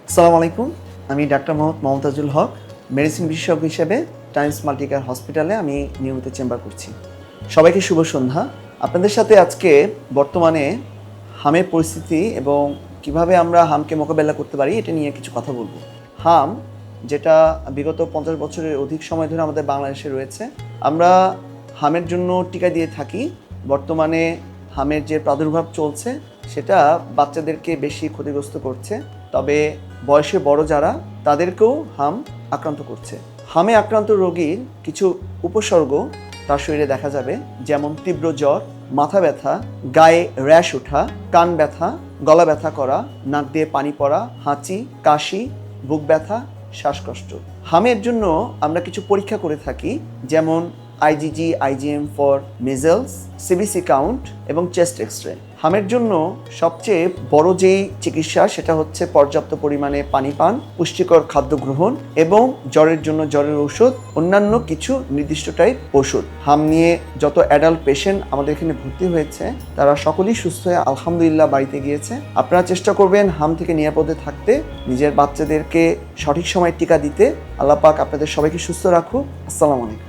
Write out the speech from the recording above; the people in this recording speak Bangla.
আসসালামু আলাইকুম। আমি ডাক্তার মোহাম্মদ মমতাজুল হক, মেডিসিন বিশেষজ্ঞ হিসেবে টাইমস মাল্টিকেয়ার হসপিটালে আমি নিয়মিত চেম্বার করছি। সবাইকে শুভ সন্ধ্যা। আপনাদের সাথে আজকে বর্তমানে হামের পরিস্থিতি এবং কিভাবে আমরা হামকে মোকাবেলা করতে পারি এটা নিয়ে কিছু কথা বলবো। হাম যেটা বিগত 50 বছরের অধিক সময় ধরে আমাদের বাংলাদেশে রয়েছে, আমরা হামের জন্য টিকা দিয়ে থাকি। বর্তমানে হামের যে প্রাদুর্ভাব চলছে সেটা বাচ্চাদেরকে বেশি ক্ষতিগ্রস্ত করছে, তবে বয়সে বড় যারা তাদেরকেও হাম আক্রান্ত করছে। হামে আক্রান্ত রোগীর কিছু উপসর্গ তার শরীরে দেখা যাবে, যেমন তীব্র জ্বর, মাথা ব্যথা, গায়ে র্যাশ ওঠা, কান ব্যথা, গলা ব্যথা করা, নাক দিয়ে পানি পড়া, হাঁচি, কাশি, বুক ব্যথা, শ্বাসকষ্ট। হামের জন্য আমরা কিছু পরীক্ষা করে থাকি, যেমন IgG, IgM for measles, CBC count এবং চেস্ট এক্সরে। হামের জন্য সবচেয়ে বড় যেই চিকিৎসা সেটা হচ্ছে পর্যাপ্ত পরিমাণে পানি পান, পুষ্টিকর খাদ্য গ্রহণ এবং জ্বরের জন্য জ্বরের ওষুধ, অন্যান্য কিছু নির্দিষ্ট টাইপ ওষুধ। হাম নিয়ে যত অ্যাডাল্ট পেশেন্ট আমাদের এখানে ভর্তি হয়েছে তারা সকলেই সুস্থ হয়ে আলহামদুলিল্লাহ বাড়িতে গিয়েছে। আপনারা চেষ্টা করবেন হাম থেকে নিরাপদে থাকতে, নিজের বাচ্চাদেরকে সঠিক সময়ে টিকা দিতে। আল্লাহ পাক আপনাদের সবাইকে সুস্থ রাখুক। আসসালামু আলাইকুম।